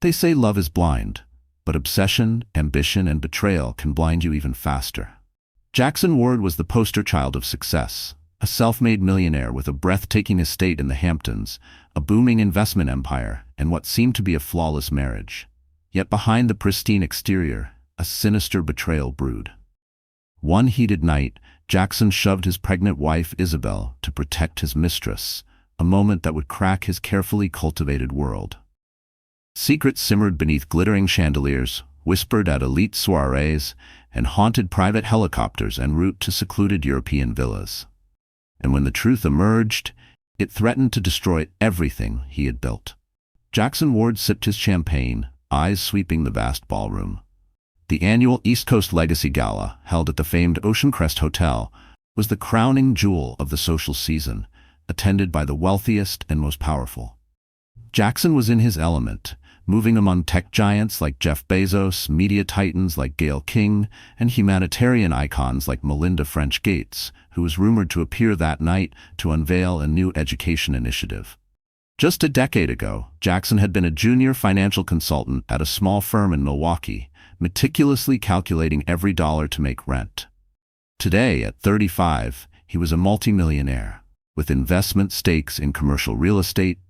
They say love is blind, but obsession, ambition, and betrayal can blind you even faster. Jackson Ward was the poster child of success, a self-made millionaire with a breathtaking estate in the Hamptons, a booming investment empire, and what seemed to be a flawless marriage. Yet behind the pristine exterior, a sinister betrayal brewed. One heated night, Jackson shoved his pregnant wife Isabel to protect his mistress, a moment that would crack his carefully cultivated world. Secrets simmered beneath glittering chandeliers, whispered at elite soirees, and haunted private helicopters en route to secluded European villas. And when the truth emerged, it threatened to destroy everything he had built. Jackson Ward sipped his champagne, eyes sweeping the vast ballroom. The annual East Coast Legacy Gala, held at the famed Ocean Crest Hotel, was the crowning jewel of the social season, attended by the wealthiest and most powerful. Jackson was in his element, moving among tech giants like Jeff Bezos, media titans like Gayle King, and humanitarian icons like Melinda French Gates, who was rumored to appear that night to unveil a new education initiative. Just a decade ago, Jackson had been a junior financial consultant at a small firm in Milwaukee, meticulously calculating every dollar to make rent. Today, at 35, he was a multimillionaire, with investment stakes in commercial real estate,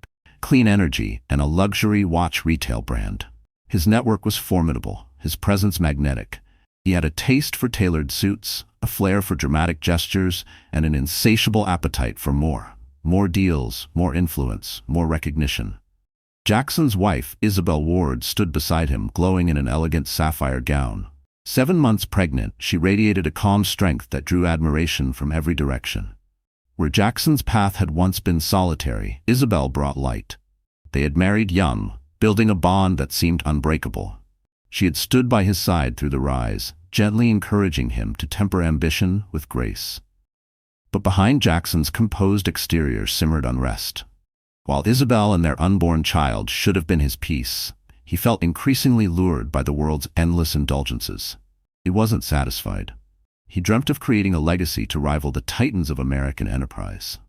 clean energy, and a luxury watch retail brand. His network was formidable, his presence magnetic. He had a taste for tailored suits, a flair for dramatic gestures, and an insatiable appetite for more. More deals, more influence, more recognition. Jackson's wife, Isabel Ward, stood beside him, glowing in an elegant sapphire gown. 7 months pregnant, she radiated a calm strength that drew admiration from every direction. Where Jackson's path had once been solitary, Isabel brought light. They had married young, building a bond that seemed unbreakable. She had stood by his side through the rise, gently encouraging him to temper ambition with grace. But behind Jackson's composed exterior simmered unrest. While Isabel and their unborn child should have been his peace, he felt increasingly lured by the world's endless indulgences. He wasn't satisfied. He dreamt of creating a legacy to rival the titans of American enterprise.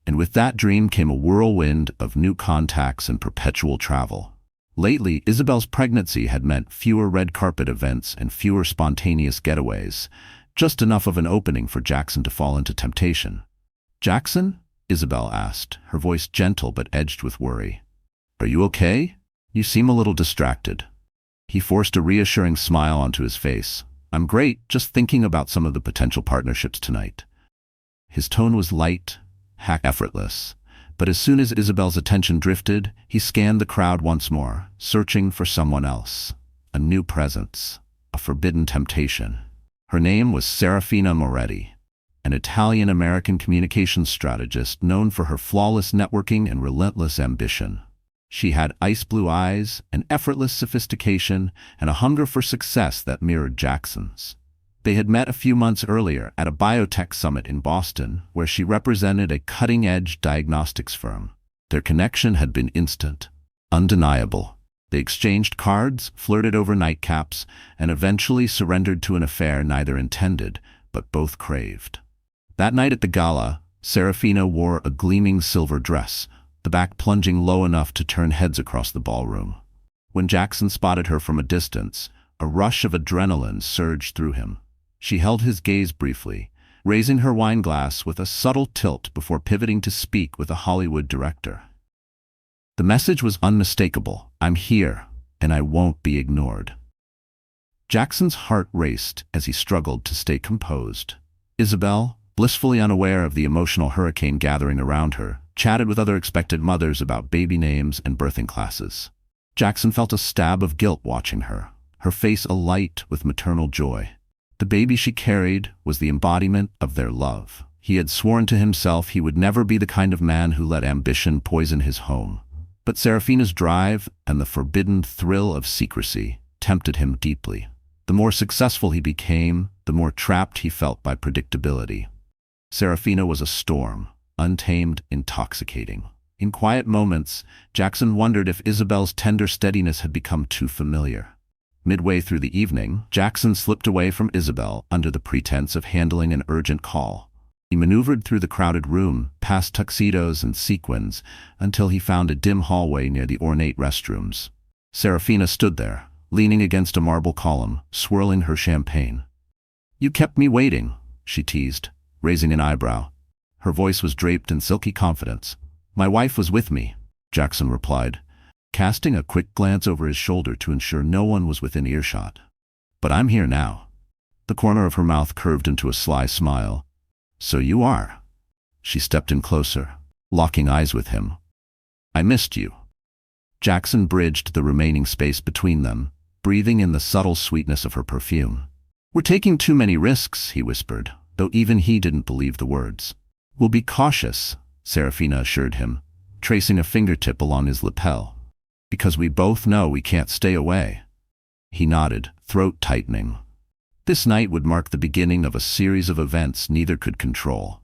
And with that dream came a whirlwind of new contacts and perpetual travel. Lately, Isabel's pregnancy had meant fewer red carpet events and fewer spontaneous getaways, just enough of an opening for Jackson to fall into temptation. "Jackson?" Isabel asked, her voice gentle but edged with worry. "Are you okay? You seem a little distracted." He forced a reassuring smile onto his face. "I'm great, just thinking about some of the potential partnerships tonight." His tone was light, effortless, but as soon as Isabel's attention drifted, he scanned the crowd once more, searching for someone else. A new presence, a forbidden temptation. Her name was Serafina Moretti, an Italian-American communications strategist known for her flawless networking and relentless ambition. She had ice-blue eyes, an effortless sophistication, and a hunger for success that mirrored Jackson's. They had met a few months earlier at a biotech summit in Boston, where she represented a cutting-edge diagnostics firm. Their connection had been instant, undeniable. They exchanged cards, flirted over nightcaps, and eventually surrendered to an affair neither intended, but both craved. That night at the gala, Serafina wore a gleaming silver dress, the back plunging low enough to turn heads across the ballroom. When Jackson spotted her from a distance, a rush of adrenaline surged through him. She held his gaze briefly, raising her wine glass with a subtle tilt before pivoting to speak with a Hollywood director. The message was unmistakable. "I'm here, and I won't be ignored." Jackson's heart raced as he struggled to stay composed. Isabel, blissfully unaware of the emotional hurricane gathering around her, chatted with other expectant mothers about baby names and birthing classes. Jackson felt a stab of guilt watching her, her face alight with maternal joy. The baby she carried was the embodiment of their love. He had sworn to himself he would never be the kind of man who let ambition poison his home. But Serafina's drive and the forbidden thrill of secrecy tempted him deeply. The more successful he became, the more trapped he felt by predictability. Serafina was a storm, untamed, intoxicating. In quiet moments, Jackson wondered if Isabel's tender steadiness had become too familiar. Midway through the evening, Jackson slipped away from Isabel under the pretense of handling an urgent call. He maneuvered through the crowded room, past tuxedos and sequins, until he found a dim hallway near the ornate restrooms. Serafina stood there, leaning against a marble column, swirling her champagne. "You kept me waiting," she teased, raising an eyebrow. Her voice was draped in silky confidence. "My wife was with me," Jackson replied, casting a quick glance over his shoulder to ensure no one was within earshot. "But I'm here now." The corner of her mouth curved into a sly smile. "So you are." She stepped in closer, locking eyes with him. "I missed you." Jackson bridged the remaining space between them, breathing in the subtle sweetness of her perfume. "We're taking too many risks," he whispered, though even he didn't believe the words. "We'll be cautious," Serafina assured him, tracing a fingertip along his lapel. "Because we both know we can't stay away." He nodded, throat tightening. This night would mark the beginning of a series of events neither could control.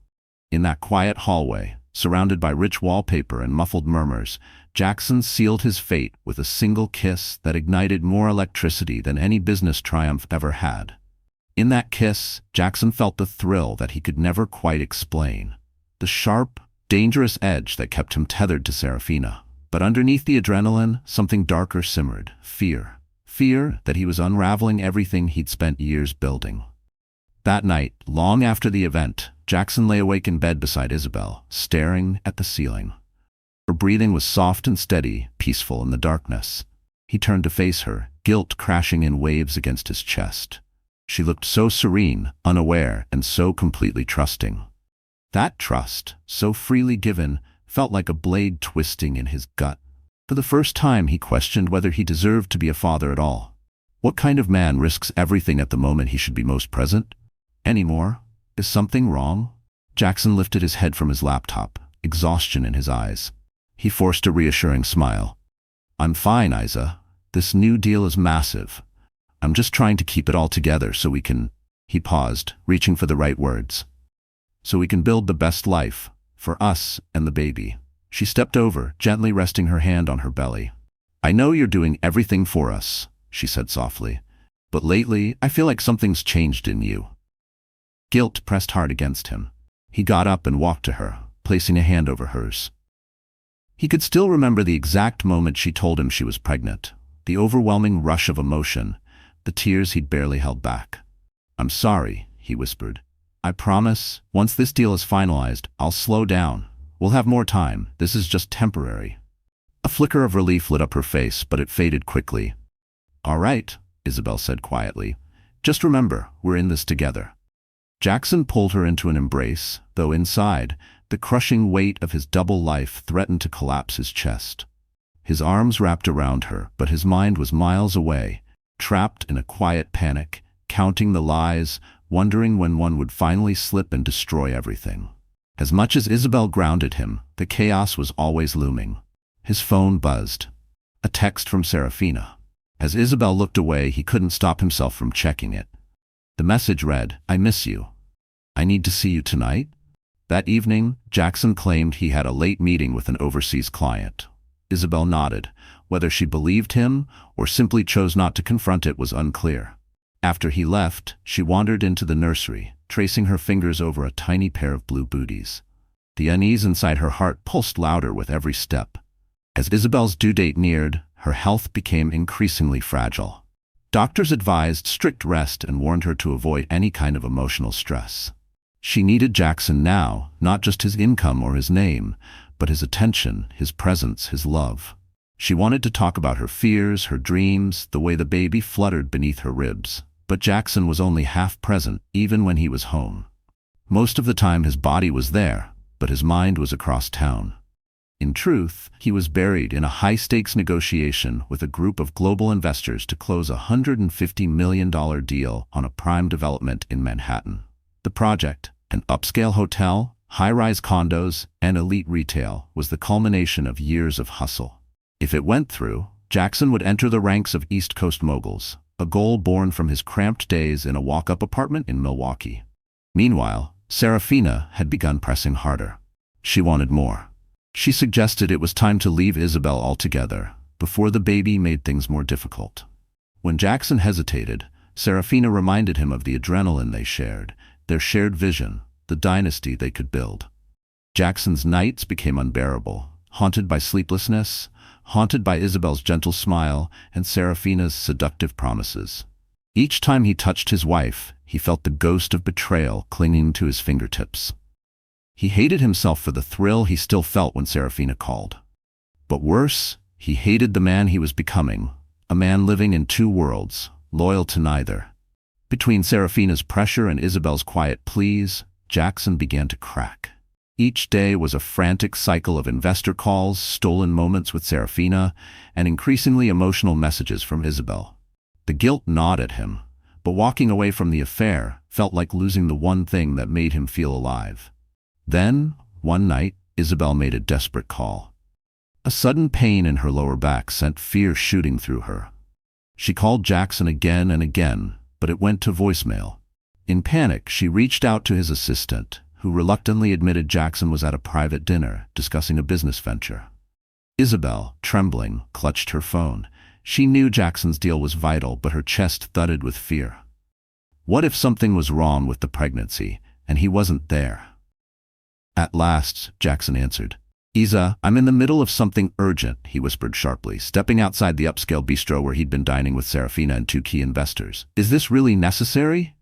In that quiet hallway, surrounded by rich wallpaper and muffled murmurs, Jackson sealed his fate with a single kiss that ignited more electricity than any business triumph ever had. In that kiss, Jackson felt the thrill that he could never quite explain, the sharp, dangerous edge that kept him tethered to Serafina. But underneath the adrenaline, something darker simmered, fear. Fear that he was unraveling everything he'd spent years building. That night, long after the event, Jackson lay awake in bed beside Isabel, staring at the ceiling. Her breathing was soft and steady, peaceful in the darkness. He turned to face her, guilt crashing in waves against his chest. She looked so serene, unaware, and so completely trusting. That trust, so freely given, felt like a blade twisting in his gut. For the first time, he questioned whether he deserved to be a father at all. What kind of man risks everything at the moment he should be most present? Anymore? Is something wrong? Jackson lifted his head from his laptop, exhaustion in his eyes. He forced a reassuring smile. "I'm fine, Isa. This new deal is massive. I'm just trying to keep it all together so we can—" He paused, reaching for the right words. "So we can build the best life, for us and the baby." She stepped over, gently resting her hand on her belly. "I know you're doing everything for us," she said softly, "but lately I feel like something's changed in you." Guilt pressed hard against him. He got up and walked to her, placing a hand over hers. He could still remember the exact moment she told him she was pregnant, the overwhelming rush of emotion, the tears he'd barely held back. "I'm sorry," he whispered. "I promise, once this deal is finalized, I'll slow down. We'll have more time. This is just temporary." A flicker of relief lit up her face, but it faded quickly. "All right," Isabel said quietly. "Just remember, we're in this together." Jackson pulled her into an embrace, though inside, the crushing weight of his double life threatened to collapse his chest. His arms wrapped around her, but his mind was miles away, trapped in a quiet panic, counting the lies, wondering when one would finally slip and destroy everything. As much as Isabel grounded him, the chaos was always looming. His phone buzzed. A text from Serafina. As Isabel looked away, he couldn't stop himself from checking it. The message read, "I miss you. I need to see you tonight." That evening, Jackson claimed he had a late meeting with an overseas client. Isabel nodded. Whether she believed him or simply chose not to confront it was unclear. After he left, she wandered into the nursery, tracing her fingers over a tiny pair of blue booties. The unease inside her heart pulsed louder with every step. As Isabel's due date neared, her health became increasingly fragile. Doctors advised strict rest and warned her to avoid any kind of emotional stress. She needed Jackson now, not just his income or his name, but his attention, his presence, his love. She wanted to talk about her fears, her dreams, the way the baby fluttered beneath her ribs. But Jackson was only half present, even when he was home. Most of the time his body was there, but his mind was across town. In truth, he was buried in a high-stakes negotiation with a group of global investors to close a $150 million deal on a prime development in Manhattan. The project, an upscale hotel, high-rise condos, and elite retail, was the culmination of years of hustle. If it went through, Jackson would enter the ranks of East Coast moguls, a goal born from his cramped days in a walk-up apartment in Milwaukee. Meanwhile, Serafina had begun pressing harder. She wanted more. She suggested it was time to leave Isabel altogether, before the baby made things more difficult. When Jackson hesitated, Serafina reminded him of the adrenaline they shared, their shared vision, the dynasty they could build. Jackson's nights became unbearable, haunted by sleeplessness, haunted by Isabel's gentle smile and Serafina's seductive promises. Each time he touched his wife, he felt the ghost of betrayal clinging to his fingertips. He hated himself for the thrill he still felt when Serafina called. But worse, he hated the man he was becoming, a man living in two worlds, loyal to neither. Between Serafina's pressure and Isabel's quiet pleas, Jackson began to crack. Each day was a frantic cycle of investor calls, stolen moments with Serafina, and increasingly emotional messages from Isabel. The guilt gnawed at him, but walking away from the affair felt like losing the one thing that made him feel alive. Then, one night, Isabel made a desperate call. A sudden pain in her lower back sent fear shooting through her. She called Jackson again and again, but it went to voicemail. In panic, she reached out to his assistant, who reluctantly admitted Jackson was at a private dinner discussing a business venture. Isabel, trembling, clutched her phone. She knew Jackson's deal was vital, but her chest thudded with fear. What if something was wrong with the pregnancy, and he wasn't there? At last, Jackson answered. "Isa, I'm in the middle of something urgent," he whispered sharply, stepping outside the upscale bistro where he'd been dining with Serafina and two key investors. "Is this really necessary?"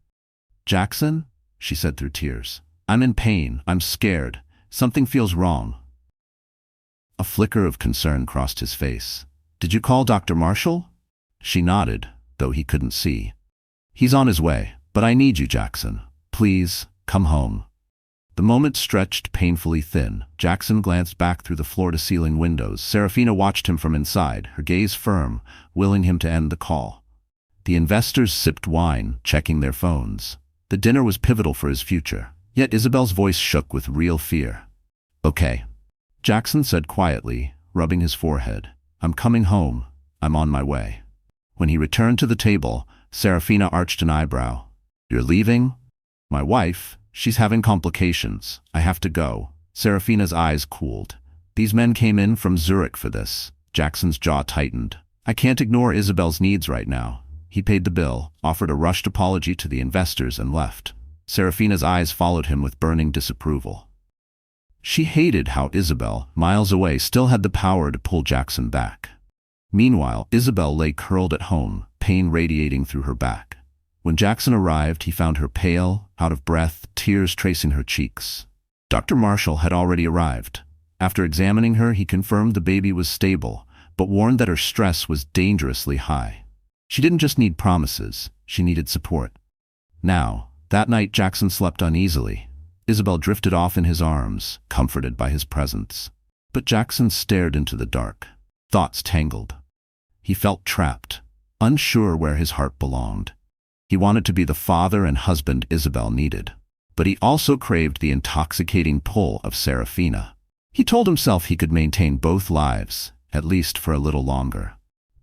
"Jackson," she said through tears. "I'm in pain. I'm scared. Something feels wrong." A flicker of concern crossed his face. "Did you call Dr. Marshall?" She nodded, though he couldn't see. "He's on his way, but I need you, Jackson. Please, come home." The moment stretched painfully thin. Jackson glanced back through the floor-to-ceiling windows. Serafina watched him from inside, her gaze firm, willing him to end the call. The investors sipped wine, checking their phones. The dinner was pivotal for his future, yet Isabel's voice shook with real fear. "Okay," Jackson said quietly, rubbing his forehead. "I'm coming home. I'm on my way." When he returned to the table, Serafina arched an eyebrow. "You're leaving?" "My wife. She's having complications. I have to go." Serafina's eyes cooled. These men came in from Zurich for this. Jackson's jaw tightened. "I can't ignore Isabel's needs right now." He paid the bill, offered a rushed apology to the investors, and left. Serafina's eyes followed him with burning disapproval. She hated how Isabel, miles away, still had the power to pull Jackson back. Meanwhile, Isabel lay curled at home, pain radiating through her back. When Jackson arrived, he found her pale, out of breath, tears tracing her cheeks. Dr. Marshall had already arrived. After examining her, he confirmed the baby was stable, but warned that her stress was dangerously high. She didn't just need promises, she needed support. Now, that night Jackson slept uneasily. Isabel drifted off in his arms, comforted by his presence. But Jackson stared into the dark. Thoughts tangled. He felt trapped, unsure where his heart belonged. He wanted to be the father and husband Isabel needed. But he also craved the intoxicating pull of Serafina. He told himself he could maintain both lives, at least for a little longer.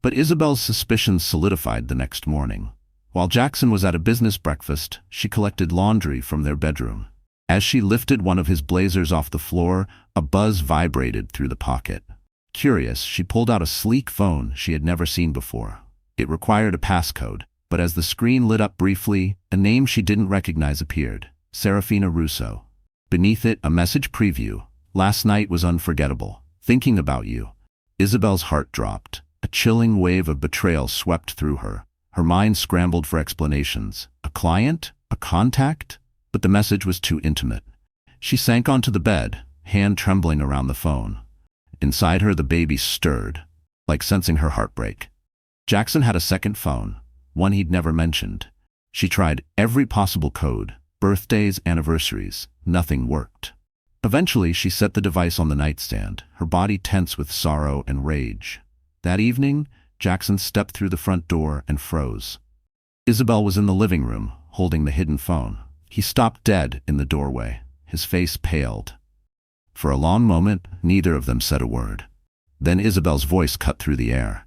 But Isabel's suspicions solidified the next morning. While Jackson was at a business breakfast, she collected laundry from their bedroom. As she lifted one of his blazers off the floor, a buzz vibrated through the pocket. Curious, she pulled out a sleek phone she had never seen before. It required a passcode, but as the screen lit up briefly, a name she didn't recognize appeared. Serafina Russo. Beneath it, a message preview. "Last night was unforgettable. Thinking about you." Isabel's heart dropped. A chilling wave of betrayal swept through her. Her mind scrambled for explanations. A client? A contact? But the message was too intimate. She sank onto the bed, hand trembling around the phone. Inside her, the baby stirred, like sensing her heartbreak. Jackson had a second phone, one he'd never mentioned. She tried every possible code, birthdays, anniversaries. Nothing worked. Eventually, she set the device on the nightstand, her body tense with sorrow and rage. That evening, Jackson stepped through the front door and froze. Isabel was in the living room, holding the hidden phone. He stopped dead in the doorway. His face paled. For a long moment, neither of them said a word. Then Isabel's voice cut through the air.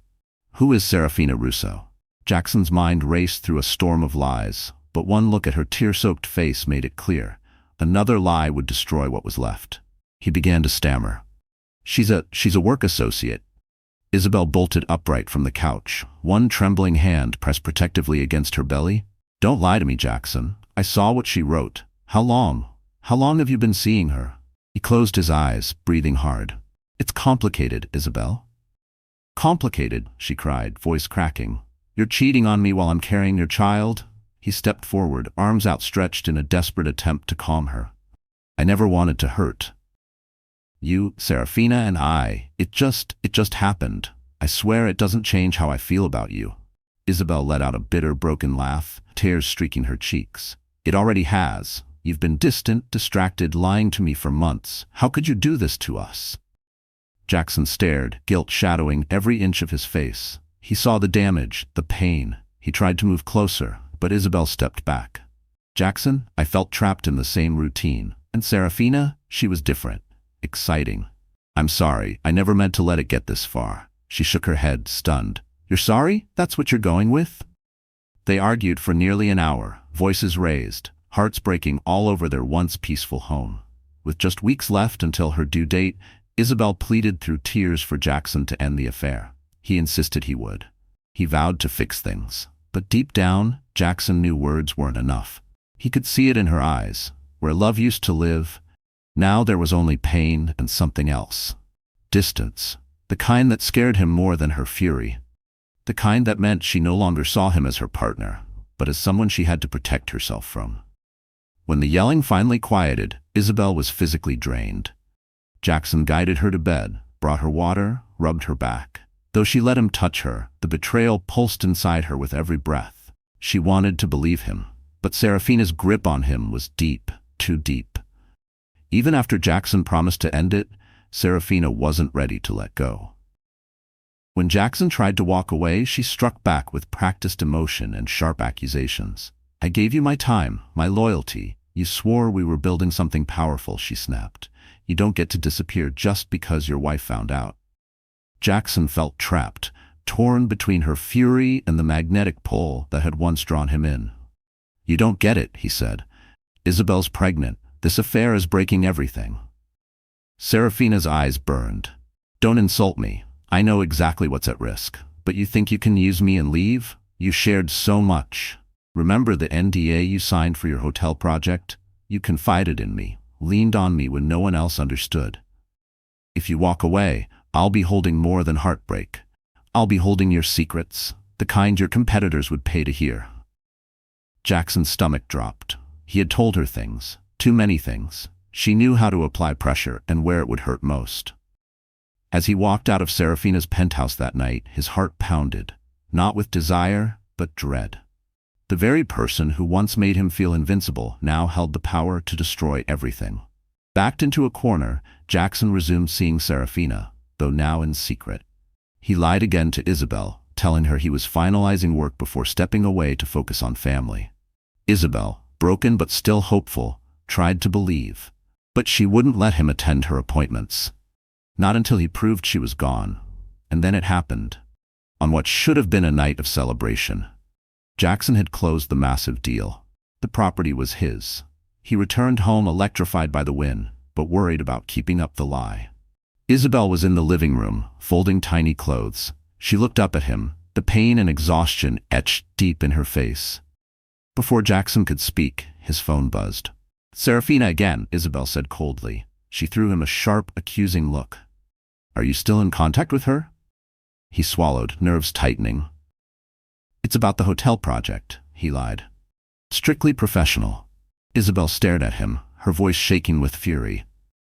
"Who is Serafina Russo?" Jackson's mind raced through a storm of lies, but one look at her tear-soaked face made it clear. Another lie would destroy what was left. He began to stammer. She's a work associate." Isabel bolted upright from the couch, one trembling hand pressed protectively against her belly. "Don't lie to me, Jackson. I saw what she wrote. How long? How long have you been seeing her?" He closed his eyes, breathing hard. "It's complicated, Isabel." Complicated, she cried, voice cracking. You're cheating on me while I'm carrying your child? He stepped forward, arms outstretched in a desperate attempt to calm her. I never wanted to hurt you, Serafina, and it just happened. I swear it doesn't change how I feel about you. Isabel let out a bitter, broken laugh, tears streaking her cheeks. It already has. You've been distant, distracted, lying to me for months. How could you do this to us? Jackson stared, guilt shadowing every inch of his face. He saw the damage, the pain. He tried to move closer, but Isabel stepped back. Jackson, I felt trapped in the same routine. And Serafina, she was different. Exciting. I'm sorry, I never meant to let it get this far. She shook her head, stunned. You're sorry? That's what you're going with? They argued for nearly an hour, voices raised, hearts breaking all over their once peaceful home. With just weeks left until her due date, Isabel pleaded through tears for Jackson to end the affair. He insisted he would. He vowed to fix things. But deep down, Jackson knew words weren't enough. He could see it in her eyes. Where love used to live, now there was only pain and something else. Distance. The kind that scared him more than her fury. The kind that meant she no longer saw him as her partner, but as someone she had to protect herself from. When the yelling finally quieted, Isabel was physically drained. Jackson guided her to bed, brought her water, rubbed her back. Though she let him touch her, the betrayal pulsed inside her with every breath. She wanted to believe him, but Serafina's grip on him was deep, too deep. Even after Jackson promised to end it, Serafina wasn't ready to let go. When Jackson tried to walk away, she struck back with practiced emotion and sharp accusations. I gave you my time, my loyalty. You swore we were building something powerful, she snapped. You don't get to disappear just because your wife found out. Jackson felt trapped, torn between her fury and the magnetic pull that had once drawn him in. You don't get it, he said. Isabel's pregnant. This affair is breaking everything. Serafina's eyes burned. Don't insult me. I know exactly what's at risk. But you think you can use me and leave? You shared so much. Remember the NDA you signed for your hotel project? You confided in me, leaned on me when no one else understood. If you walk away, I'll be holding more than heartbreak. I'll be holding your secrets, the kind your competitors would pay to hear. Jackson's stomach dropped. He had told her things, too many things. She knew how to apply pressure and where it would hurt most. As he walked out of Serafina's penthouse that night, his heart pounded, not with desire, but dread. The very person who once made him feel invincible now held the power to destroy everything. Backed into a corner, Jackson resumed seeing Serafina, though now in secret. He lied again to Isabel, telling her he was finalizing work before stepping away to focus on family. Isabel, broken but still hopeful, tried to believe, but she wouldn't let him attend her appointments. Not until he proved she was gone. And then it happened. On what should have been a night of celebration. Jackson had closed the massive deal. The property was his. He returned home electrified by the win, but worried about keeping up the lie. Isabel was in the living room, folding tiny clothes. She looked up at him, the pain and exhaustion etched deep in her face. Before Jackson could speak, his phone buzzed. Serafina again, Isabel said coldly. She threw him a sharp, accusing look. Are you still in contact with her? He swallowed, nerves tightening. It's about the hotel project, he lied. Strictly professional. Isabel stared at him, her voice shaking with fury.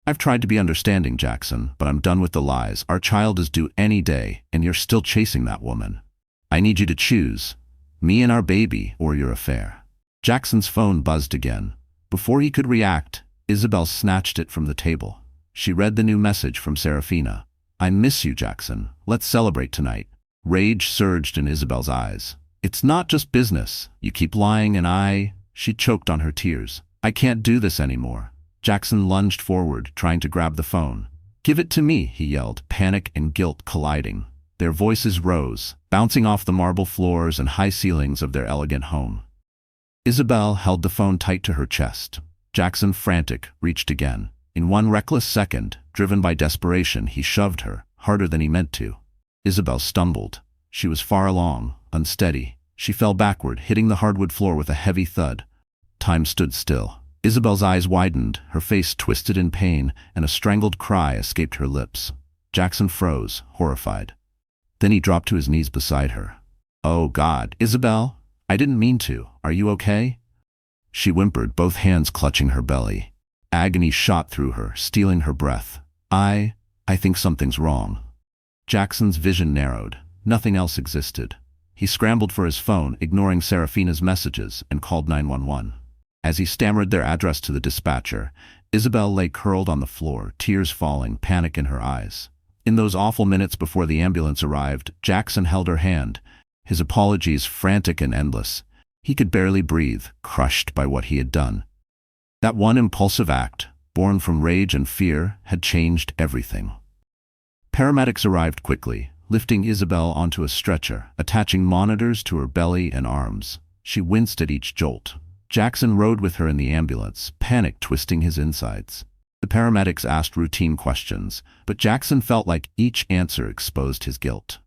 I've tried to be understanding, Jackson, but I'm done with the lies. Our child is due any day, and you're still chasing that woman. I need you to choose, me and our baby, or your affair. Jackson's phone buzzed again. Before he could react, Isabel snatched it from the table. She read the new message from Serafina. I miss you, Jackson. Let's celebrate tonight. Rage surged in Isabel's eyes. It's not just business. You keep lying and She choked on her tears. I can't do this anymore. Jackson lunged forward, trying to grab the phone. Give it to me, he yelled, panic and guilt colliding. Their voices rose, bouncing off the marble floors and high ceilings of their elegant home. Isabel held the phone tight to her chest. Jackson, frantic, reached again. In one reckless second, driven by desperation, he shoved her, harder than he meant to. Isabel stumbled. She was far along, unsteady. She fell backward, hitting the hardwood floor with a heavy thud. Time stood still. Isabel's eyes widened, her face twisted in pain, and a strangled cry escaped her lips. Jackson froze, horrified. Then he dropped to his knees beside her. "Oh God, Isabel, I didn't mean to. Are you okay?" She whimpered, both hands clutching her belly. Agony shot through her, stealing her breath. I think something's wrong." Jackson's vision narrowed. Nothing else existed. He scrambled for his phone, ignoring Serafina's messages, and called 911. As he stammered their address to the dispatcher, Isabel lay curled on the floor, tears falling, panic in her eyes. In those awful minutes before the ambulance arrived, Jackson held her hand, his apologies frantic and endless. He could barely breathe, crushed by what he had done. That one impulsive act, born from rage and fear, had changed everything. Paramedics arrived quickly, lifting Isabel onto a stretcher, attaching monitors to her belly and arms. She winced at each jolt. Jackson rode with her in the ambulance, panic twisting his insides. The paramedics asked routine questions, but Jackson felt like each answer exposed his guilt.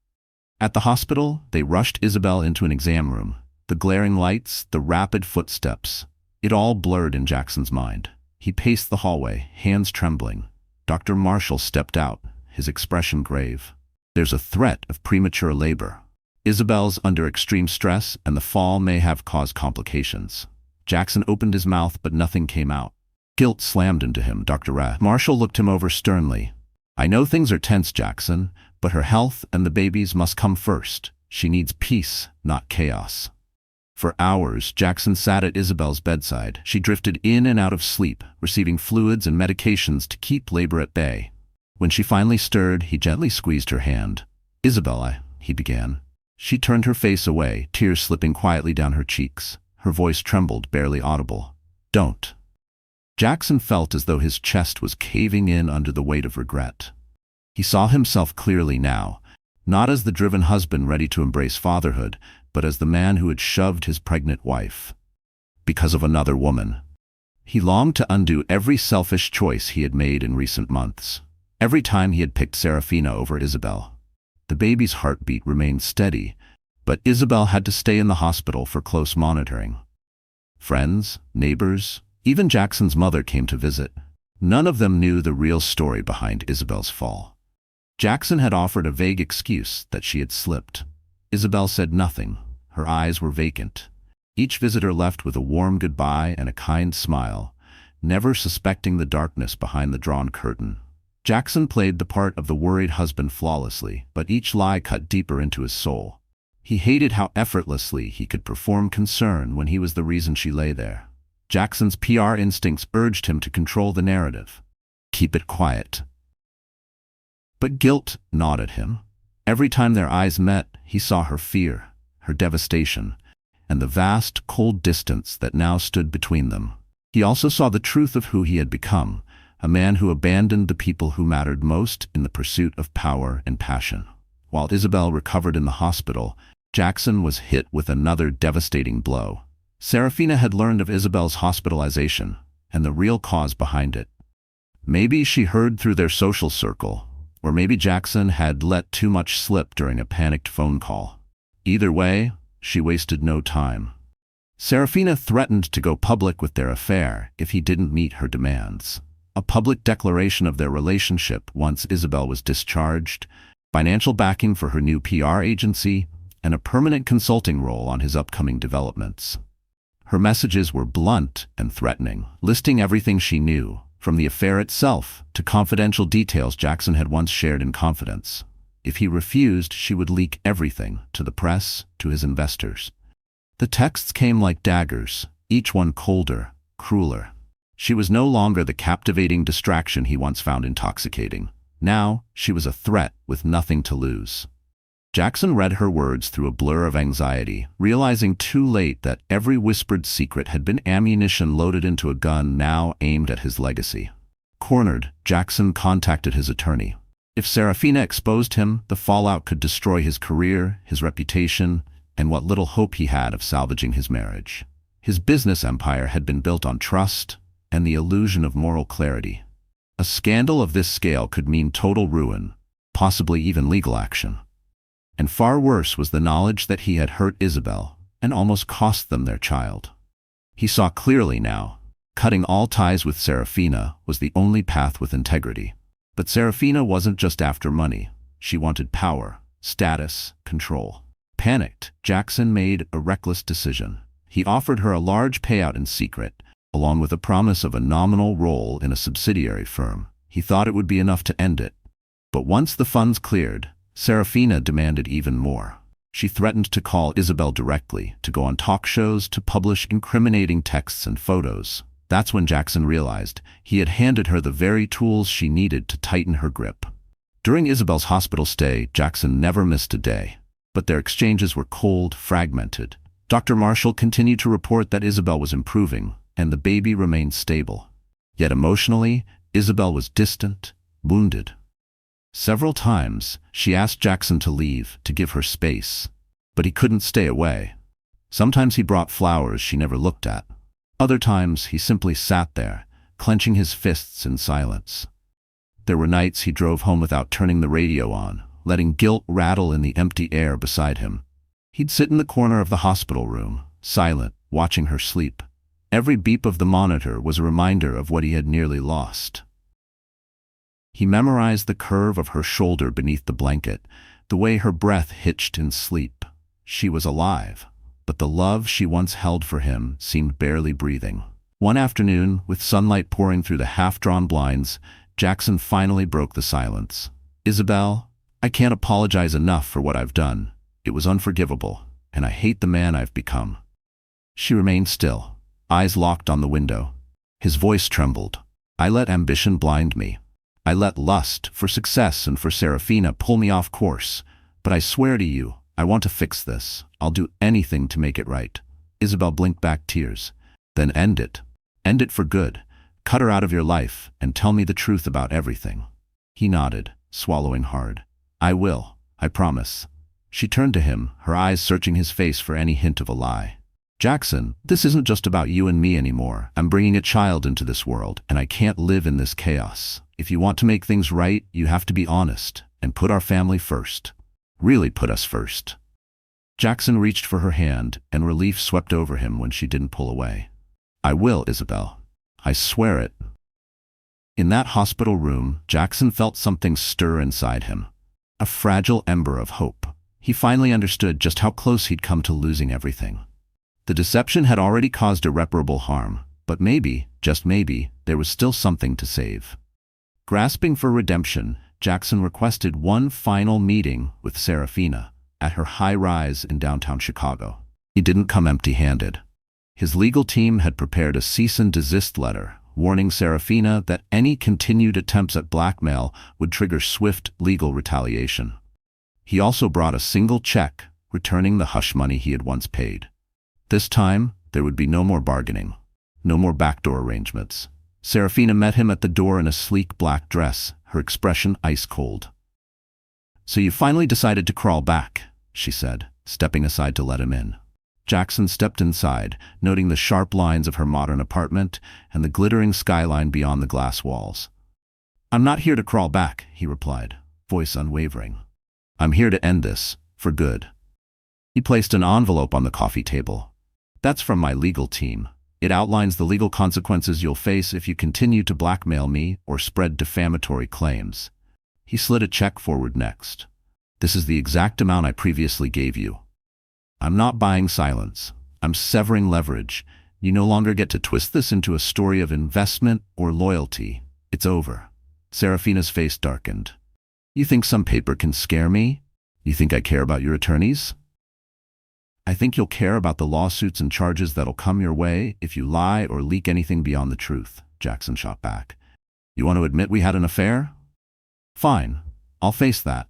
At the hospital, they rushed Isabel into an exam room. The glaring lights, the rapid footsteps, it all blurred in Jackson's mind. He paced the hallway, hands trembling. Dr. Marshall stepped out, his expression grave. "There's a threat of premature labor. Isabel's under extreme stress, and the fall may have caused complications." Jackson opened his mouth, but nothing came out. Guilt slammed into him. Marshall looked him over sternly. "I know things are tense, Jackson, but her health and the baby's must come first. She needs peace, not chaos." For hours, Jackson sat at Isabel's bedside. She drifted in and out of sleep, receiving fluids and medications to keep labor at bay. When she finally stirred, he gently squeezed her hand. "Isabel, he began. She turned her face away, tears slipping quietly down her cheeks. Her voice trembled, barely audible. "Don't." Jackson felt as though his chest was caving in under the weight of regret. He saw himself clearly now, not as the driven husband ready to embrace fatherhood, but as the man who had shoved his pregnant wife. Because of another woman. He longed to undo every selfish choice he had made in recent months. Every time he had picked Serafina over Isabel. The baby's heartbeat remained steady, but Isabel had to stay in the hospital for close monitoring. Friends, neighbors, even Jackson's mother came to visit. None of them knew the real story behind Isabel's fall. Jackson had offered a vague excuse that she had slipped. Isabel said nothing. Her eyes were vacant. Each visitor left with a warm goodbye and a kind smile, never suspecting the darkness behind the drawn curtain. Jackson played the part of the worried husband flawlessly, but each lie cut deeper into his soul. He hated how effortlessly he could perform concern when he was the reason she lay there. Jackson's PR instincts urged him to control the narrative. Keep it quiet. But guilt gnawed at him. Every time their eyes met, he saw her fear, her devastation, and the vast, cold distance that now stood between them. He also saw the truth of who he had become, a man who abandoned the people who mattered most in the pursuit of power and passion. While Isabel recovered in the hospital, Jackson was hit with another devastating blow. Serafina had learned of Isabel's hospitalization and the real cause behind it. Maybe she heard through their social circle, or maybe Jackson had let too much slip during a panicked phone call. Either way, she wasted no time. Serafina threatened to go public with their affair if he didn't meet her demands. A public declaration of their relationship once Isabel was discharged, financial backing for her new PR agency, and a permanent consulting role on his upcoming developments. Her messages were blunt and threatening, listing everything she knew, from the affair itself to confidential details Jackson had once shared in confidence. If he refused, she would leak everything, to the press, to his investors. The texts came like daggers, each one colder, crueler. She was no longer the captivating distraction he once found intoxicating. Now, she was a threat with nothing to lose. Jackson read her words through a blur of anxiety, realizing too late that every whispered secret had been ammunition loaded into a gun now aimed at his legacy. Cornered, Jackson contacted his attorney. If Serafina exposed him, the fallout could destroy his career, his reputation, and what little hope he had of salvaging his marriage. His business empire had been built on trust and the illusion of moral clarity. A scandal of this scale could mean total ruin, possibly even legal action. And far worse was the knowledge that he had hurt Isabel and almost cost them their child. He saw clearly now. Cutting all ties with Serafina was the only path with integrity. But Serafina wasn't just after money. She wanted power, status, control. Panicked, Jackson made a reckless decision. He offered her a large payout in secret, along with a promise of a nominal role in a subsidiary firm. He thought it would be enough to end it. But once the funds cleared, Serafina demanded even more. She threatened to call Isabel directly, to go on talk shows, to publish incriminating texts and photos. That's when Jackson realized he had handed her the very tools she needed to tighten her grip. During Isabel's hospital stay, Jackson never missed a day. But their exchanges were cold, fragmented. Dr. Marshall continued to report that Isabel was improving, and the baby remained stable. Yet emotionally, Isabel was distant, wounded. Several times, she asked Jackson to leave, to give her space. But he couldn't stay away. Sometimes he brought flowers she never looked at. Other times, he simply sat there, clenching his fists in silence. There were nights he drove home without turning the radio on, letting guilt rattle in the empty air beside him. He'd sit in the corner of the hospital room, silent, watching her sleep. Every beep of the monitor was a reminder of what he had nearly lost. He memorized the curve of her shoulder beneath the blanket, the way her breath hitched in sleep. She was alive, but the love she once held for him seemed barely breathing. One afternoon, with sunlight pouring through the half-drawn blinds, Jackson finally broke the silence. "Isabel, I can't apologize enough for what I've done. It was unforgivable, and I hate the man I've become." She remained still, eyes locked on the window. His voice trembled. "I let ambition blind me. I let lust for success and for Serafina pull me off course. But I swear to you, I want to fix this. I'll do anything to make it right." Isabel blinked back tears. "Then end it. End it for good. Cut her out of your life and tell me the truth about everything." He nodded, swallowing hard. "I will. I promise." She turned to him, her eyes searching his face for any hint of a lie. "Jackson, this isn't just about you and me anymore. I'm bringing a child into this world, and I can't live in this chaos. If you want to make things right, you have to be honest and put our family first. Really put us first." Jackson reached for her hand, and relief swept over him when she didn't pull away. "I will, Isabel. I swear it." In that hospital room, Jackson felt something stir inside him. A fragile ember of hope. He finally understood just how close he'd come to losing everything. The deception had already caused irreparable harm, but maybe, just maybe, there was still something to save. Grasping for redemption, Jackson requested one final meeting with Serafina at her high-rise in downtown Chicago. He didn't come empty-handed. His legal team had prepared a cease-and-desist letter, warning Serafina that any continued attempts at blackmail would trigger swift legal retaliation. He also brought a single check, returning the hush money he had once paid. This time, there would be no more bargaining, no more backdoor arrangements. Serafina met him at the door in a sleek black dress, her expression ice-cold. "So you finally decided to crawl back," she said, stepping aside to let him in. Jackson stepped inside, noting the sharp lines of her modern apartment and the glittering skyline beyond the glass walls. "I'm not here to crawl back," he replied, voice unwavering. "I'm here to end this, for good." He placed an envelope on the coffee table. "That's from my legal team. It outlines the legal consequences you'll face if you continue to blackmail me or spread defamatory claims." He slid a check forward next. "This is the exact amount I previously gave you. I'm not buying silence. I'm severing leverage. You no longer get to twist this into a story of investment or loyalty. It's over." Serafina's face darkened. "You think some paper can scare me? You think I care about your attorneys?" "I think you'll care about the lawsuits and charges that'll come your way if you lie or leak anything beyond the truth," Jackson shot back. "You want to admit we had an affair? Fine, I'll face that.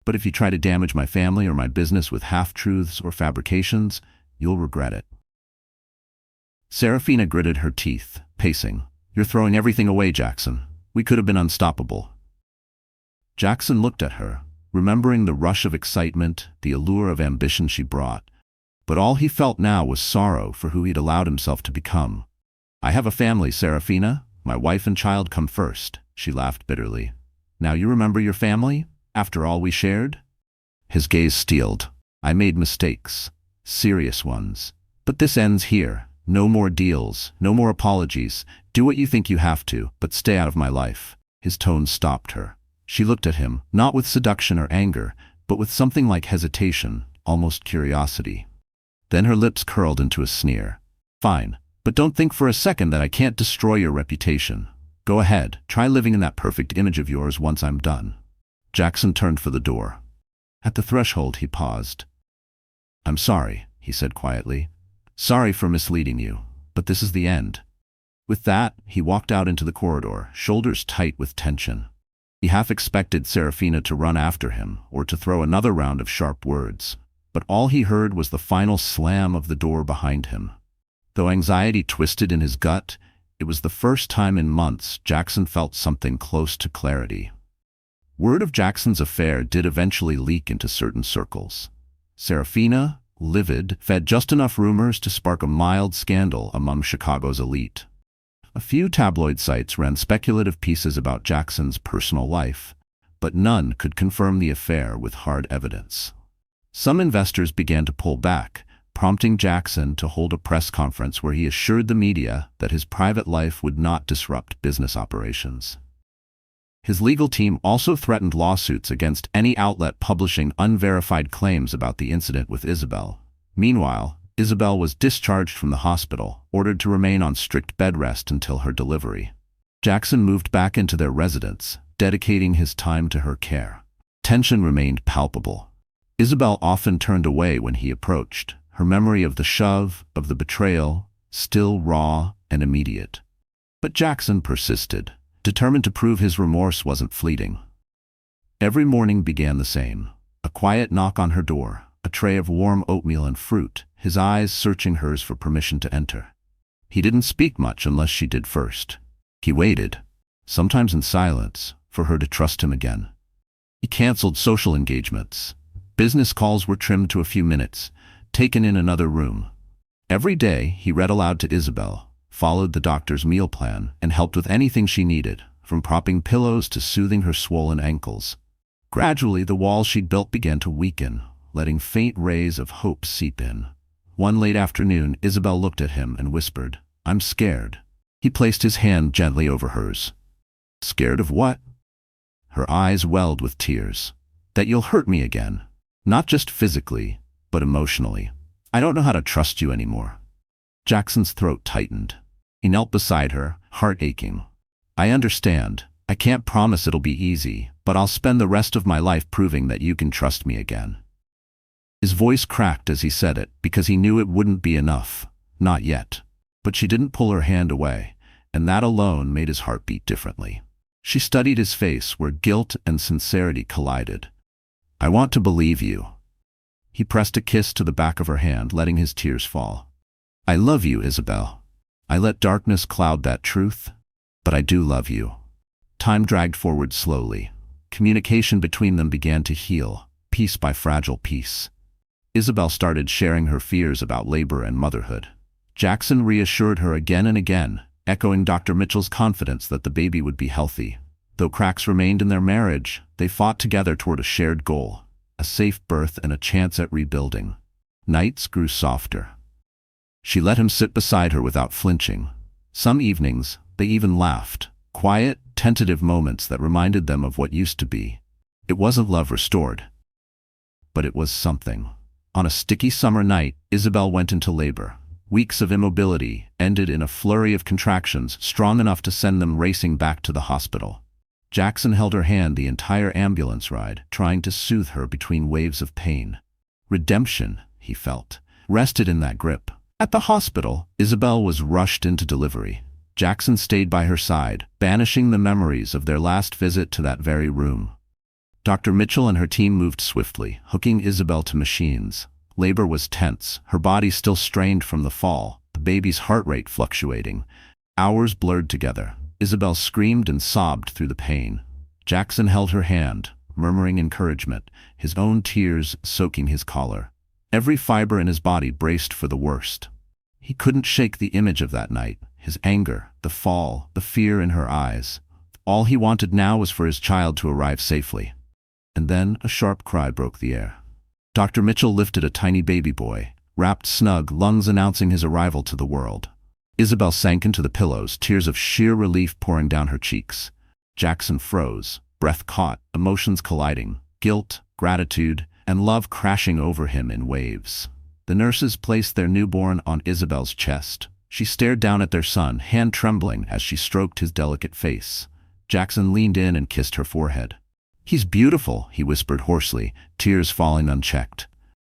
But if you try to damage my family or my business with half-truths or fabrications, you'll regret it." Serafina gritted her teeth, pacing. "You're throwing everything away, Jackson. We could have been unstoppable." Jackson looked at her, remembering the rush of excitement, the allure of ambition she brought. But all he felt now was sorrow for who he'd allowed himself to become. "I have a family, Serafina. My wife and child come first," she laughed bitterly. "Now you remember your family? After all we shared?" His gaze steeled. "I made mistakes. Serious ones. But this ends here. No more deals, no more apologies. Do what you think you have to, but stay out of my life." His tone stopped her. She looked at him, not with seduction or anger, but with something like hesitation, almost curiosity. Then her lips curled into a sneer. "Fine, but don't think for a second that I can't destroy your reputation. Go ahead, try living in that perfect image of yours once I'm done." Jackson turned for the door. At the threshold, he paused. "I'm sorry," he said quietly. "Sorry for misleading you, but this is the end." With that, he walked out into the corridor, shoulders tight with tension. He half expected Serafina to run after him or to throw another round of sharp words, but all he heard was the final slam of the door behind him. Though anxiety twisted in his gut, it was the first time in months Jackson felt something close to clarity. Word of Jackson's affair did eventually leak into certain circles. Serafina, livid, fed just enough rumors to spark a mild scandal among Chicago's elite. A few tabloid sites ran speculative pieces about Jackson's personal life, but none could confirm the affair with hard evidence. Some investors began to pull back, prompting Jackson to hold a press conference where he assured the media that his private life would not disrupt business operations. His legal team also threatened lawsuits against any outlet publishing unverified claims about the incident with Isabel. Meanwhile, Isabel was discharged from the hospital, ordered to remain on strict bed rest until her delivery. Jackson moved back into their residence, dedicating his time to her care. Tension remained palpable. Isabel often turned away when he approached, her memory of the shove, of the betrayal, still raw and immediate. But Jackson persisted, determined to prove his remorse wasn't fleeting. Every morning began the same. A quiet knock on her door, a tray of warm oatmeal and fruit, his eyes searching hers for permission to enter. He didn't speak much unless she did first. He waited, sometimes in silence, for her to trust him again. He canceled social engagements. Business calls were trimmed to a few minutes, taken in another room. Every day, he read aloud to Isabel, followed the doctor's meal plan, and helped with anything she needed, from propping pillows to soothing her swollen ankles. Gradually, the wall she'd built began to weaken, letting faint rays of hope seep in. One late afternoon, Isabel looked at him and whispered, "I'm scared." He placed his hand gently over hers. "Scared of what?" Her eyes welled with tears. "That you'll hurt me again. Not just physically, but emotionally. I don't know how to trust you anymore." Jackson's throat tightened. He knelt beside her, heart aching. "I understand. I can't promise it'll be easy, but I'll spend the rest of my life proving that you can trust me again." His voice cracked as he said it, because he knew it wouldn't be enough. Not yet. But she didn't pull her hand away, and that alone made his heart beat differently. She studied his face where guilt and sincerity collided. "I want to believe you." He pressed a kiss to the back of her hand, letting his tears fall. "I love you, Isabel. I let darkness cloud that truth, but I do love you." Time dragged forward slowly. Communication between them began to heal, piece by fragile piece. Isabel started sharing her fears about labor and motherhood. Jackson reassured her again and again, echoing Dr. Mitchell's confidence that the baby would be healthy. Though cracks remained in their marriage, they fought together toward a shared goal, a safe birth and a chance at rebuilding. Nights grew softer. She let him sit beside her without flinching. Some evenings, they even laughed, quiet, tentative moments that reminded them of what used to be. It wasn't love restored, but it was something. On a sticky summer night, Isabel went into labor. Weeks of immobility ended in a flurry of contractions strong enough to send them racing back to the hospital. Jackson held her hand the entire ambulance ride, trying to soothe her between waves of pain. Redemption, he felt, rested in that grip. At the hospital, Isabel was rushed into delivery. Jackson stayed by her side, banishing the memories of their last visit to that very room. Dr. Mitchell and her team moved swiftly, hooking Isabel to machines. Labor was tense, her body still strained from the fall, the baby's heart rate fluctuating. Hours blurred together. Isabel screamed and sobbed through the pain. Jackson held her hand, murmuring encouragement, his own tears soaking his collar. Every fiber in his body braced for the worst. He couldn't shake the image of that night, his anger, the fall, the fear in her eyes. All he wanted now was for his child to arrive safely. And then a sharp cry broke the air. Dr. Mitchell lifted a tiny baby boy, wrapped snug, lungs announcing his arrival to the world. Isabel sank into the pillows, tears of sheer relief pouring down her cheeks. Jackson froze, breath caught, emotions colliding. guilt, gratitude, and love crashing over him in waves. The nurses placed their newborn on Isabel's chest. She stared down at their son, hand trembling as she stroked his delicate face. Jackson leaned in and kissed her forehead. "He's beautiful," he whispered hoarsely, tears falling unchecked.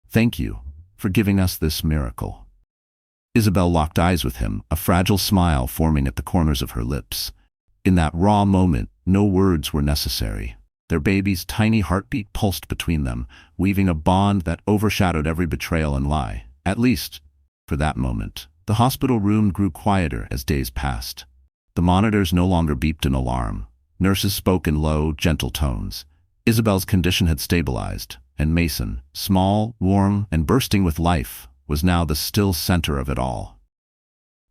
"Thank you for giving us this miracle." Isabel locked eyes with him, a fragile smile forming at the corners of her lips. In that raw moment, no words were necessary. Their baby's tiny heartbeat pulsed between them, weaving a bond that overshadowed every betrayal and lie, at least for that moment. The hospital room grew quieter as days passed. The monitors no longer beeped an alarm. Nurses spoke in low, gentle tones. Isabel's condition had stabilized, and Mason, small, warm, and bursting with life, was now the still center of it all.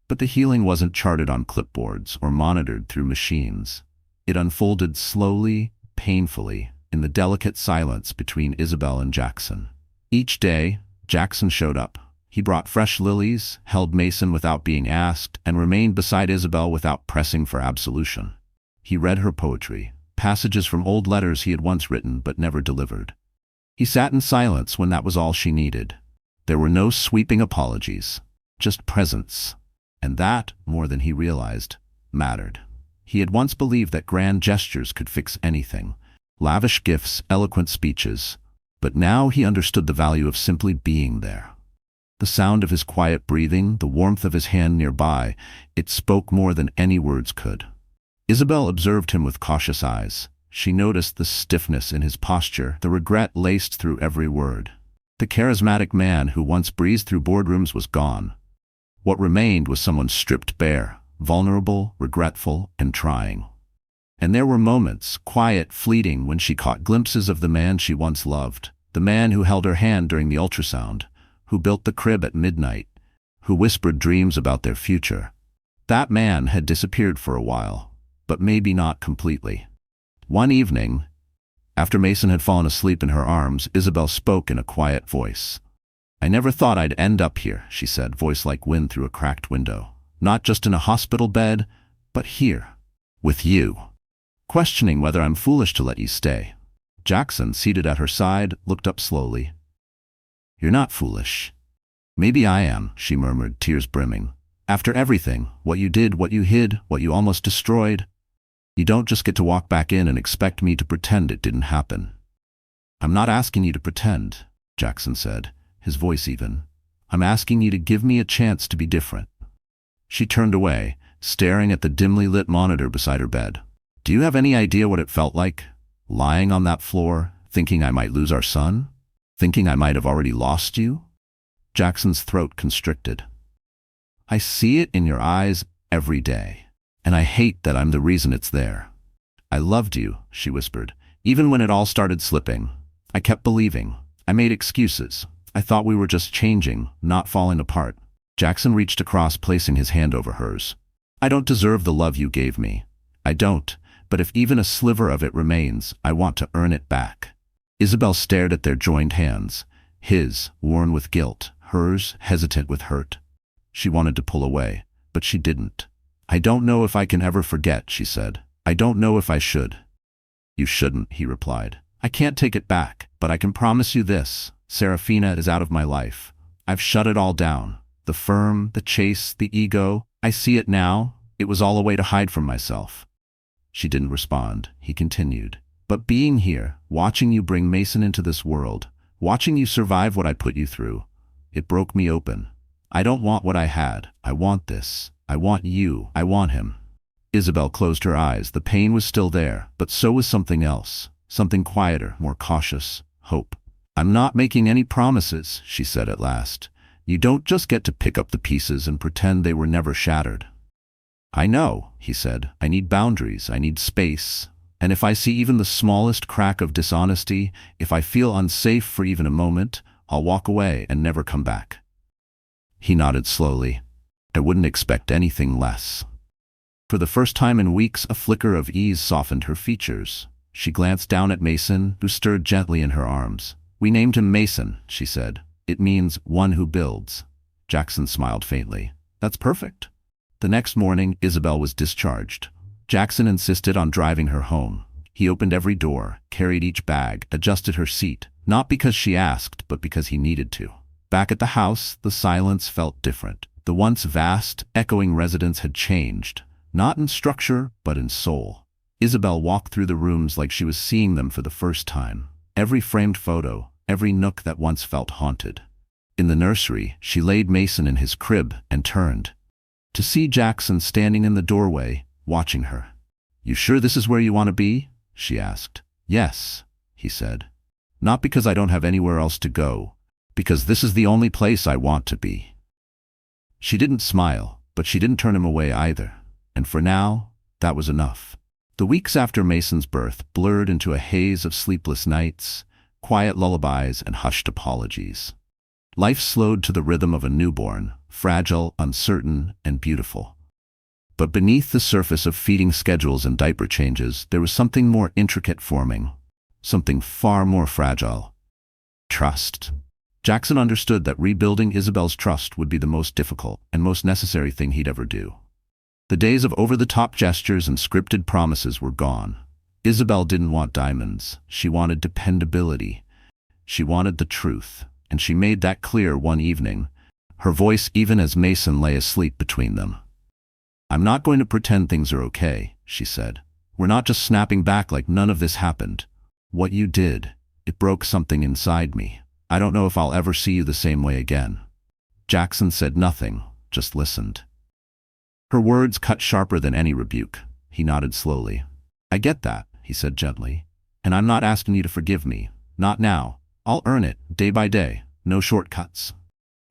But the healing wasn't charted on clipboards or monitored through machines. It unfolded slowly, painfully, in the delicate silence between Isabel and Jackson. Each day, Jackson showed up. He brought fresh lilies, held Mason without being asked, and remained beside Isabel without pressing for absolution. He read her poetry, passages from old letters he had once written but never delivered. He sat in silence when that was all she needed. There were no sweeping apologies, just presence. And that, more than he realized, mattered. He had once believed that grand gestures could fix anything, lavish gifts, eloquent speeches, but now he understood the value of simply being there. The sound of his quiet breathing, the warmth of his hand nearby, it spoke more than any words could. Isabel observed him with cautious eyes. She noticed the stiffness in his posture, the regret laced through every word. The charismatic man who once breezed through boardrooms was gone. What remained was someone stripped bare, vulnerable, regretful, and trying. And there were moments, quiet, fleeting, when she caught glimpses of the man she once loved, the man who held her hand during the ultrasound, who built the crib at midnight, who whispered dreams about their future. That man had disappeared for a while, but maybe not completely. One evening, after Mason had fallen asleep in her arms, Isabel spoke in a quiet voice. "I never thought I'd end up here," she said, voice like wind through a cracked window. "Not just in a hospital bed, but here, with you, questioning whether I'm foolish to let you stay." Jackson, seated at her side, looked up slowly. "You're not foolish." "Maybe I am," she murmured, tears brimming. "After everything, what you did, what you hid, what you almost destroyed, you don't just get to walk back in and expect me to pretend it didn't happen." "I'm not asking you to pretend," Jackson said, his voice even. "I'm asking you to give me a chance to be different." She turned away, staring at the dimly lit monitor beside her bed. "Do you have any idea what it felt like? Lying on that floor, thinking I might lose our son? Thinking I might have already lost you?" Jackson's throat constricted. "I see it in your eyes every day, and I hate that I'm the reason it's there." "I loved you," she whispered, "even when it all started slipping. I kept believing. I made excuses. I thought we were just changing, not falling apart." Jackson reached across, placing his hand over hers. "I don't deserve the love you gave me. I don't, but if even a sliver of it remains, I want to earn it back." Isabel stared at their joined hands, his worn with guilt, hers hesitant with hurt. She wanted to pull away, but she didn't. "I don't know if I can ever forget," she said. "I don't know if I should." "You shouldn't," he replied. "I can't take it back, but I can promise you this. Serafina is out of my life. I've shut it all down. The firm, the chase, the ego. I see it now. It was all a way to hide from myself." She didn't respond. He continued. "But being here, watching you bring Mason into this world, watching you survive what I put you through, it broke me open. I don't want what I had. I want this. I want you. I want him." Isabel closed her eyes. The pain was still there, but so was something else. Something quieter, more cautious. Hope. "I'm not making any promises," she said at last. "You don't just get to pick up the pieces and pretend they were never shattered." "I know," he said. "I need boundaries. I need space. And if I see even the smallest crack of dishonesty, if I feel unsafe for even a moment, I'll walk away and never come back." He nodded slowly. "I wouldn't expect anything less." For the first time in weeks, a flicker of ease softened her features. She glanced down at Mason, who stirred gently in her arms. "We named him Mason," she said. "It means one who builds." Jackson smiled faintly. "That's perfect." The next morning, Isabel was discharged. Jackson insisted on driving her home. He opened every door, carried each bag, adjusted her seat, not because she asked, but because he needed to. Back at the house, the silence felt different. The once vast, echoing residence had changed, not in structure, but in soul. Isabel walked through the rooms like she was seeing them for the first time. Every framed photo, every nook that once felt haunted. In the nursery, she laid Mason in his crib and turned to see Jackson standing in the doorway, watching her. "You sure this is where you want to be?" she asked. "Yes," he said. "Not because I don't have anywhere else to go, because this is the only place I want to be." She didn't smile, but she didn't turn him away either. And for now, that was enough. The weeks after Mason's birth blurred into a haze of sleepless nights, quiet lullabies, and hushed apologies. Life slowed to the rhythm of a newborn, fragile, uncertain, and beautiful. But beneath the surface of feeding schedules and diaper changes, there was something more intricate forming, something far more fragile. Trust. Jackson understood that rebuilding Isabel's trust would be the most difficult and most necessary thing he'd ever do. The days of over-the-top gestures and scripted promises were gone. Isabel didn't want diamonds. She wanted dependability. She wanted the truth, and she made that clear one evening, her voice even as Mason lay asleep between them. "I'm not going to pretend things are okay," she said. "We're not just snapping back like none of this happened. What you did, it broke something inside me. I don't know if I'll ever see you the same way again." Jackson said nothing, just listened. Her words cut sharper than any rebuke. He nodded slowly. "I get that," he said gently. "And I'm not asking you to forgive me. Not now. I'll earn it, day by day. No shortcuts."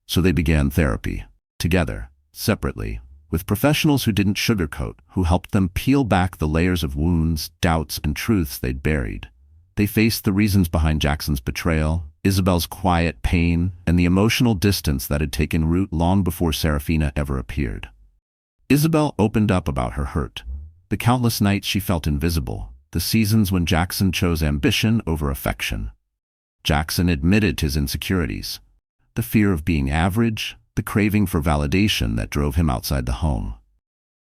So they began therapy. Together, separately, with professionals who didn't sugarcoat, who helped them peel back the layers of wounds, doubts, and truths they'd buried. They faced the reasons behind Jackson's betrayal, Isabel's quiet pain, and the emotional distance that had taken root long before Serafina ever appeared. Isabel opened up about her hurt, the countless nights she felt invisible, the seasons when Jackson chose ambition over affection. Jackson admitted his insecurities, the fear of being average, the craving for validation that drove him outside the home.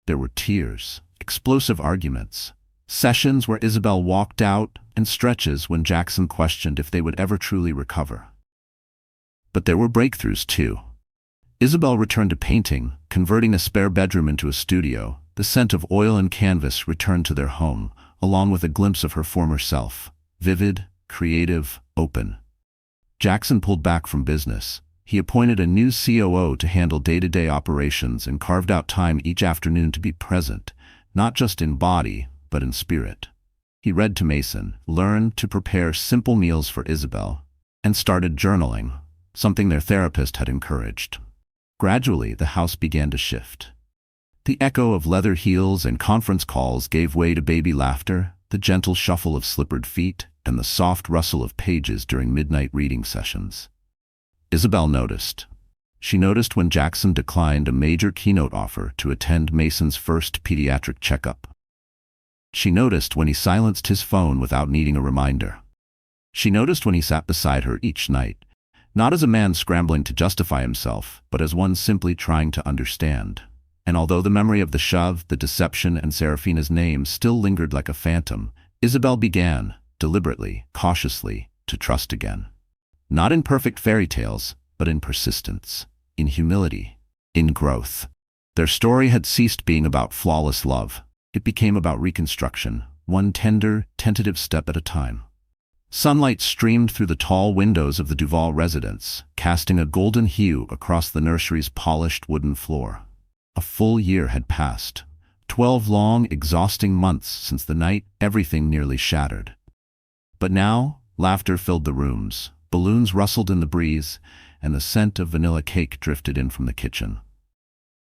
There were tears, explosive arguments, sessions where Isabel walked out, and stretches when Jackson questioned if they would ever truly recover. But there were breakthroughs too. Isabel returned to painting, converting a spare bedroom into a studio. The scent of oil and canvas returned to their home, along with a glimpse of her former self, vivid, creative, open. Jackson pulled back from business. He appointed a new COO to handle day-to-day operations and carved out time each afternoon to be present, not just in body, but in spirit. He read to Mason, learned to prepare simple meals for Isabel, and started journaling, something their therapist had encouraged. Gradually, the house began to shift. The echo of leather heels and conference calls gave way to baby laughter, the gentle shuffle of slippered feet, and the soft rustle of pages during midnight reading sessions. Isabel noticed. She noticed when Jackson declined a major keynote offer to attend Mason's first pediatric checkup. She noticed when he silenced his phone without needing a reminder. She noticed when he sat beside her each night, not as a man scrambling to justify himself, but as one simply trying to understand. And although the memory of the shove, the deception, and Serafina's name still lingered like a phantom, Isabel began, deliberately, cautiously, to trust again. Not in perfect fairy tales, but in persistence, in humility, in growth. Their story had ceased being about flawless love. It became about reconstruction, one tender, tentative step at a time. Sunlight streamed through the tall windows of the Duval residence, casting a golden hue across the nursery's polished wooden floor. A full year had passed. 12 long, exhausting months since the night everything nearly shattered. But now, laughter filled the rooms, balloons rustled in the breeze, and the scent of vanilla cake drifted in from the kitchen.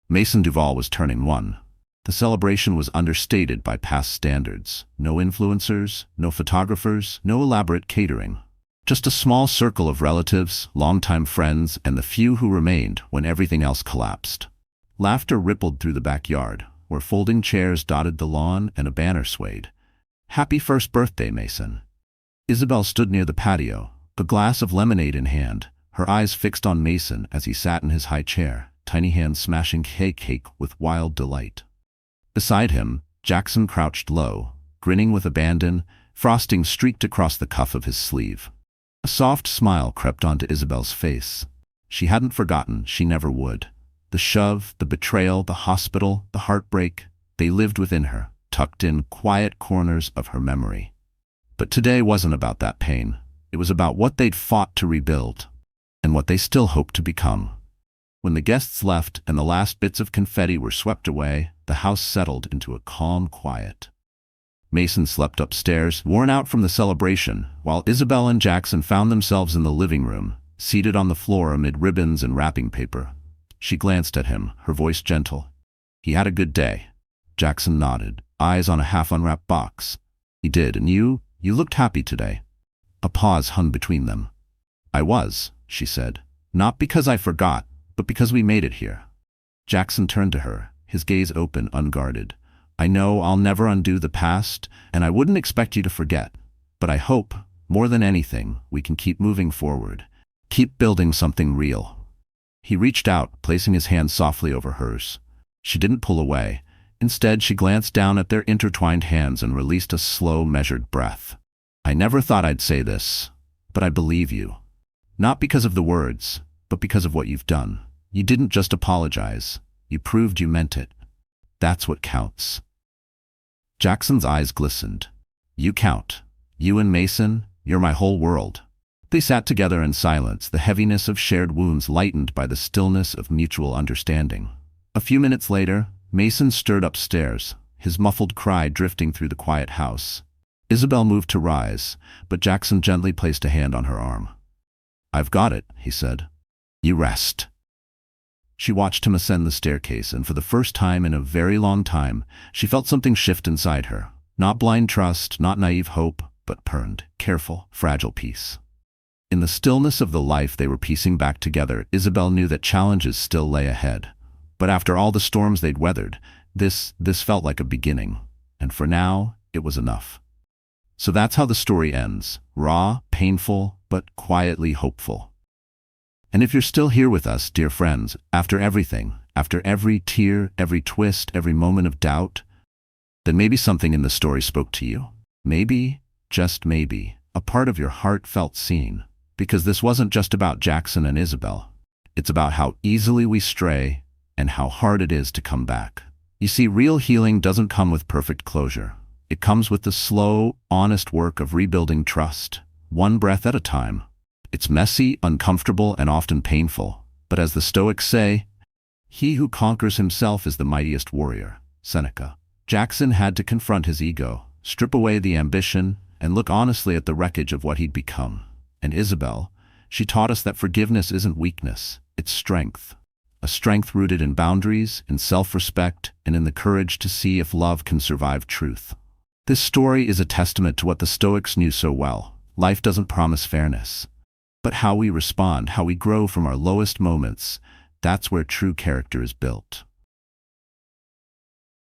Mason Duval was turning 1. The celebration was understated by past standards. No influencers, no photographers, no elaborate catering. Just a small circle of relatives, longtime friends, and the few who remained when everything else collapsed. Laughter rippled through the backyard, where folding chairs dotted the lawn and a banner swayed. "Happy first birthday, Mason." Isabel stood near the patio, a glass of lemonade in hand, her eyes fixed on Mason as he sat in his high chair, tiny hands smashing cake with wild delight. Beside him, Jackson crouched low, grinning with abandon, frosting streaked across the cuff of his sleeve. A soft smile crept onto Isabel's face. She hadn't forgotten, she never would. The shove, the betrayal, the hospital, the heartbreak, they lived within her, tucked in quiet corners of her memory. But today wasn't about that pain. It was about what they'd fought to rebuild, and what they still hoped to become. When the guests left and the last bits of confetti were swept away, the house settled into a calm quiet. Mason slept upstairs, worn out from the celebration, while Isabel and Jackson found themselves in the living room, seated on the floor amid ribbons and wrapping paper. She glanced at him, her voice gentle. "He had a good day." Jackson nodded, eyes on a half-unwrapped box. "He did, and you looked happy today." A pause hung between them. "I was," she said. "Not because I forgot, but because we made it here." Jackson turned to her, his gaze open, unguarded. "I know I'll never undo the past, and I wouldn't expect you to forget. But I hope, more than anything, we can keep moving forward. Keep building something real." He reached out, placing his hand softly over hers. She didn't pull away. Instead, she glanced down at their intertwined hands and released a slow, measured breath. "I never thought I'd say this, but I believe you. Not because of the words, but because of what you've done. You didn't just apologize. You proved you meant it. That's what counts." Jackson's eyes glistened. "You count. You and Mason, you're my whole world." They sat together in silence, the heaviness of shared wounds lightened by the stillness of mutual understanding. A few minutes later, Mason stirred upstairs, his muffled cry drifting through the quiet house. Isabel moved to rise, but Jackson gently placed a hand on her arm. "I've got it," he said. "You rest." She watched him ascend the staircase, and for the first time in a very long time, she felt something shift inside her. Not blind trust, not naive hope, but earned, careful, fragile peace. In the stillness of the life they were piecing back together, Isabel knew that challenges still lay ahead. But after all the storms they'd weathered, this felt like a beginning. And for now, it was enough. So that's how the story ends. Raw, painful, but quietly hopeful. And if you're still here with us, dear friends, after everything, after every tear, every twist, every moment of doubt, then maybe something in the story spoke to you. Maybe, just maybe, a part of your heart felt seen. Because this wasn't just about Jackson and Isabel. It's about how easily we stray and how hard it is to come back. You see, real healing doesn't come with perfect closure. It comes with the slow, honest work of rebuilding trust, one breath at a time. It's messy, uncomfortable, and often painful. But as the Stoics say, "He who conquers himself is the mightiest warrior." Seneca. Jackson had to confront his ego, strip away the ambition, and look honestly at the wreckage of what he'd become. And Isabel, she taught us that forgiveness isn't weakness, it's strength. A strength rooted in boundaries, in self-respect, and in the courage to see if love can survive truth. This story is a testament to what the Stoics knew so well. Life doesn't promise fairness. But how we respond, how we grow from our lowest moments, that's where true character is built.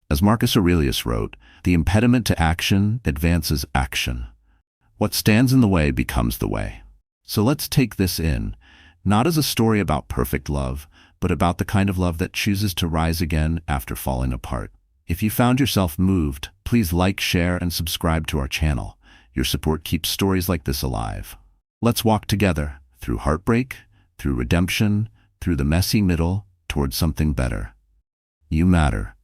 As Marcus Aurelius wrote, "The impediment to action advances action. What stands in the way becomes the way." So let's take this in, not as a story about perfect love, but about the kind of love that chooses to rise again after falling apart. If you found yourself moved, please like, share, and subscribe to our channel. Your support keeps stories like this alive. Let's walk together, through heartbreak, through redemption, through the messy middle, towards something better. You matter.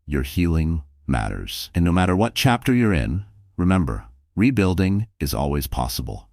Your healing matters. And no matter what chapter you're in, remember, rebuilding is always possible.